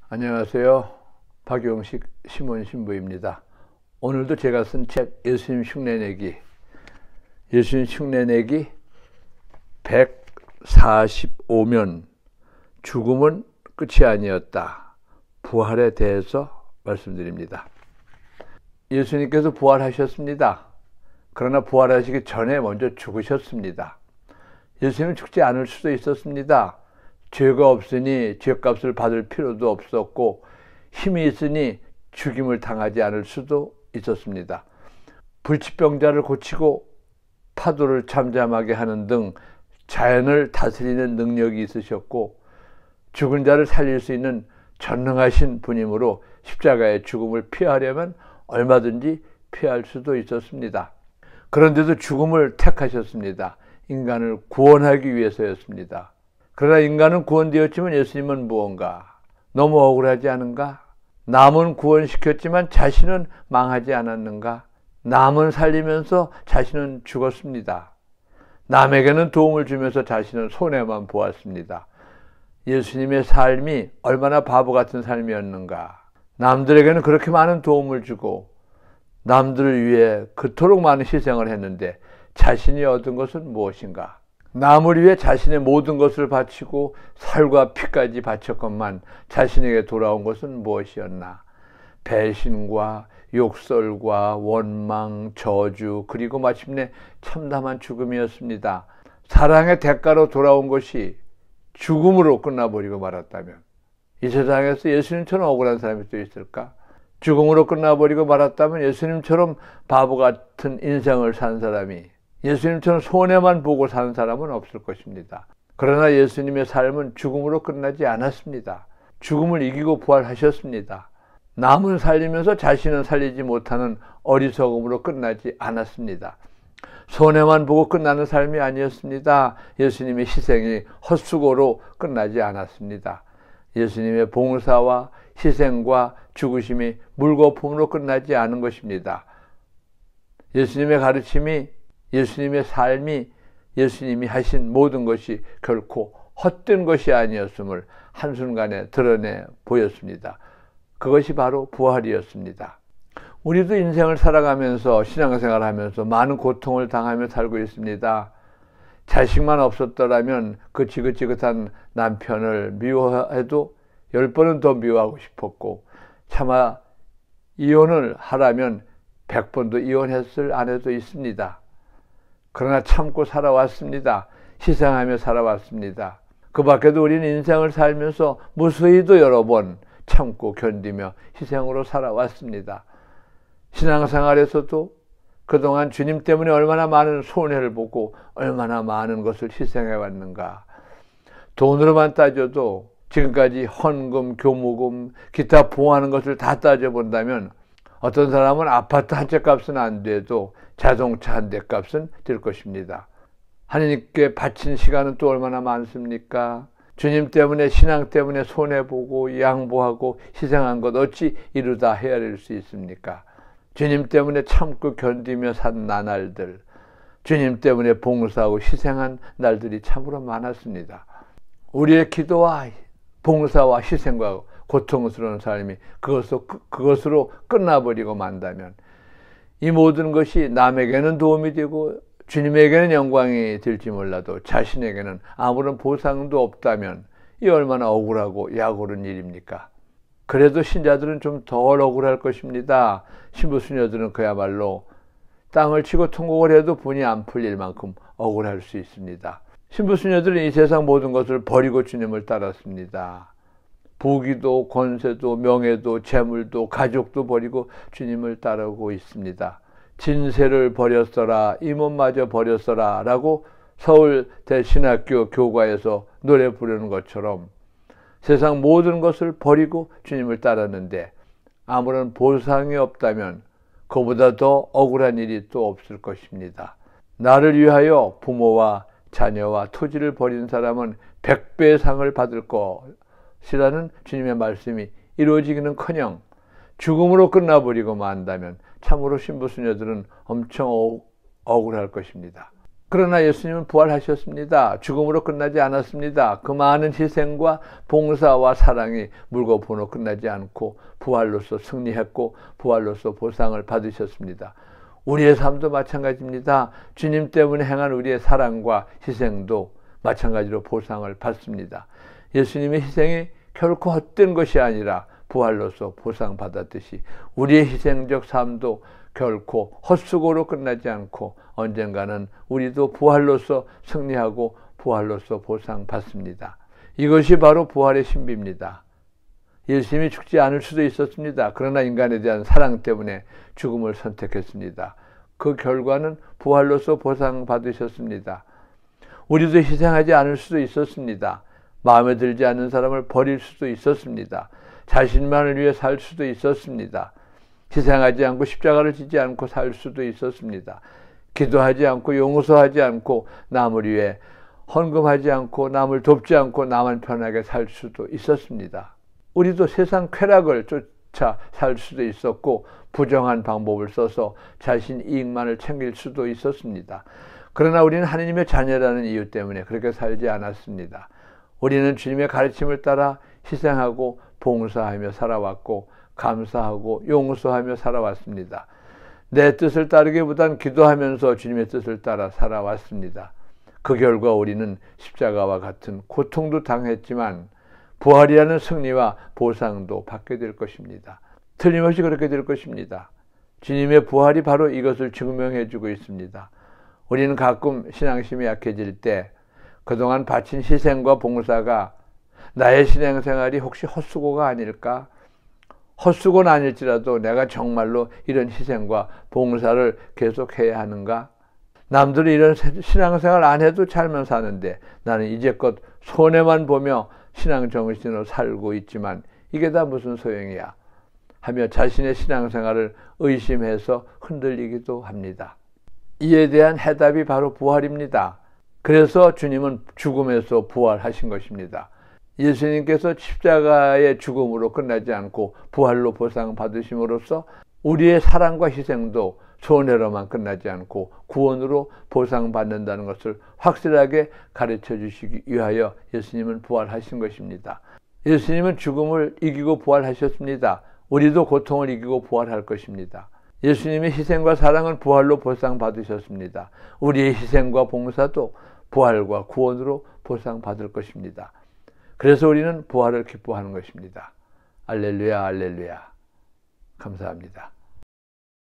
안녕하세요. 박용식 시몬신부입니다. 오늘도 제가 쓴 책 예수님 흉내내기 145면 죽음은 끝이 아니었다. 부활에 대해서 말씀드립니다. 예수님께서 부활하셨습니다. 그러나 부활하시기 전에 먼저 죽으셨습니다. 예수님은 죽지 않을 수도 있었습니다. 죄가 없으니 죄값을 받을 필요도 없었고 힘이 있으니 죽임을 당하지 않을 수도 있었습니다. 불치병자를 고치고 파도를 잠잠하게 하는 등 자연을 다스리는 능력이 있으셨고 죽은 자를 살릴 수 있는 전능하신 분이므로 십자가의 죽음을 피하려면 얼마든지 피할 수도 있었습니다. 그런데도 죽음을 택하셨습니다. 인간을 구원하기 위해서였습니다. 그러나 인간은 구원되었지만 예수님은 무언가 너무 억울하지 않은가? 남은 구원시켰지만 자신은 망하지 않았는가? 남은 살리면서 자신은 죽었습니다. 남에게는 도움을 주면서 자신은 손해만 보았습니다. 예수님의 삶이 얼마나 바보 같은 삶이었는가? 남들에게는 그렇게 많은 도움을 주고 남들을 위해 그토록 많은 희생을 했는데 자신이 얻은 것은 무엇인가? 남을 위해 자신의 모든 것을 바치고 살과 피까지 바쳤건만 자신에게 돌아온 것은 무엇이었나? 배신과 욕설과 원망, 저주, 그리고 마침내 참담한 죽음이었습니다. 사랑의 대가로 돌아온 것이 죽음으로 끝나버리고 말았다면 이 세상에서 예수님처럼 억울한 사람이 또 있을까? 죽음으로 끝나버리고 말았다면 예수님처럼 바보 같은 인생을 산 사람이, 예수님처럼 손해만 보고 산 사람은 없을 것입니다. 그러나 예수님의 삶은 죽음으로 끝나지 않았습니다. 죽음을 이기고 부활하셨습니다. 남은 살리면서 자신은 살리지 못하는 어리석음으로 끝나지 않았습니다. 손해만 보고 끝나는 삶이 아니었습니다. 예수님의 희생이 헛수고로 끝나지 않았습니다. 예수님의 봉사와 희생과 죽으심이 물거품으로 끝나지 않은 것입니다. 예수님의 가르침이, 예수님의 삶이, 예수님이 하신 모든 것이 결코 헛된 것이 아니었음을 한순간에 드러내 보였습니다. 그것이 바로 부활이었습니다. 우리도 인생을 살아가면서 신앙생활하면서 많은 고통을 당하며 살고 있습니다. 자식만 없었더라면 그 지긋지긋한 남편을 미워해도 10번은 더 미워하고 싶었고 차마 이혼을 하라면 100번도 이혼했을 아내도 있습니다. 그러나 참고 살아왔습니다. 희생하며 살아왔습니다. 그 밖에도 우리는 인생을 살면서 무수히도 여러 번 참고 견디며 희생으로 살아왔습니다. 신앙생활에서도 그동안 주님 때문에 얼마나 많은 손해를 보고 얼마나 많은 것을 희생해 왔는가. 돈으로만 따져도 지금까지 헌금, 교무금, 기타 부하는 것을 다 따져본다면 어떤 사람은 아파트 한 채 값은 안 돼도 자동차 한 대 값은 될 것입니다. 하나님께 바친 시간은 또 얼마나 많습니까? 주님 때문에, 신앙 때문에 손해보고 양보하고 희생한 것 어찌 이루다 헤아릴 수 있습니까? 주님 때문에 참고 견디며 산 나날들, 주님 때문에 봉사하고 희생한 날들이 참으로 많았습니다. 우리의 기도와 봉사와 희생과 고통스러운 삶이 그것으로 끝나버리고 만다면 이 모든 것이 남에게는 도움이 되고 주님에게는 영광이 될지 몰라도 자신에게는 아무런 보상도 없다면 이 얼마나 억울하고 약오른 일입니까? 그래도 신자들은 좀 덜 억울할 것입니다. 신부수녀들은 그야말로 땅을 치고 통곡을 해도 분이 안 풀릴 만큼 억울할 수 있습니다. 신부수녀들은 이 세상 모든 것을 버리고 주님을 따랐습니다. 부귀도 권세도 명예도 재물도 가족도 버리고 주님을 따르고 있습니다. 진세를 버렸어라, 이 몸마저 버렸어라 라고 서울대신학교 교과에서 노래 부르는 것처럼 세상 모든 것을 버리고 주님을 따랐는데 아무런 보상이 없다면 그보다 더 억울한 일이 또 없을 것입니다. 나를 위하여 부모와 자녀와 토지를 버린 사람은 100배의 상을 받을 것이라는 주님의 말씀이 이루어지기는커녕 죽음으로 끝나버리고 만다면 참으로 신부수녀들은 엄청 억울할 것입니다. 그러나 예수님은 부활하셨습니다. 죽음으로 끝나지 않았습니다. 그 많은 희생과 봉사와 사랑이 물거품으로 끝나지 않고 부활로서 승리했고 부활로서 보상을 받으셨습니다. 우리의 삶도 마찬가지입니다. 주님 때문에 행한 우리의 사랑과 희생도 마찬가지로 보상을 받습니다. 예수님의 희생이 결코 헛된 것이 아니라 부활로서 보상받았듯이 우리의 희생적 삶도 결코 헛수고로 끝나지 않고 언젠가는 우리도 부활로서 승리하고 부활로서 보상받습니다. 이것이 바로 부활의 신비입니다. 예수님이 죽지 않을 수도 있었습니다. 그러나 인간에 대한 사랑 때문에 죽음을 선택했습니다. 그 결과는 부활로서 보상받으셨습니다. 우리도 희생하지 않을 수도 있었습니다. 마음에 들지 않는 사람을 버릴 수도 있었습니다. 자신만을 위해 살 수도 있었습니다. 희생하지 않고 십자가를 지지 않고 살 수도 있었습니다. 기도하지 않고 용서하지 않고 남을 위해 헌금하지 않고 남을 돕지 않고 나만 편하게 살 수도 있었습니다. 우리도 세상 쾌락을 쫓아 살 수도 있었고 부정한 방법을 써서 자신 이익만을 챙길 수도 있었습니다. 그러나 우리는 하나님의 자녀라는 이유 때문에 그렇게 살지 않았습니다. 우리는 주님의 가르침을 따라 희생하고 봉사하며 살아왔고 감사하고 용서하며 살아왔습니다. 내 뜻을 따르기보단 기도하면서 주님의 뜻을 따라 살아왔습니다. 그 결과 우리는 십자가와 같은 고통도 당했지만 부활이라는 승리와 보상도 받게 될 것입니다. 틀림없이 그렇게 될 것입니다. 주님의 부활이 바로 이것을 증명해 주고 있습니다. 우리는 가끔 신앙심이 약해질 때 그동안 바친 희생과 봉사가 나의 신앙생활이 혹시 헛수고가 아닐까? 헛수고는 아닐지라도 내가 정말로 이런 희생과 봉사를 계속해야 하는가? 남들은 이런 신앙생활 안 해도 잘만 사는데 나는 이제껏 손해만 보며 신앙정신으로 살고 있지만 이게 다 무슨 소용이야? 하며 자신의 신앙생활을 의심해서 흔들리기도 합니다. 이에 대한 해답이 바로 부활입니다. 그래서 주님은 죽음에서 부활하신 것입니다. 예수님께서 십자가의 죽음으로 끝나지 않고 부활로 보상받으심으로써 우리의 사랑과 희생도 손해로만 끝나지 않고 구원으로 보상받는다는 것을 확실하게 가르쳐 주시기 위하여 예수님은 부활하신 것입니다. 예수님은 죽음을 이기고 부활하셨습니다. 우리도 고통을 이기고 부활할 것입니다. 예수님의 희생과 사랑은 부활로 보상받으셨습니다. 우리의 희생과 봉사도 부활과 구원으로 보상받을 것입니다. 그래서 우리는 부활을 기뻐하는 것입니다. 알렐루야, 알렐루야. 감사합니다.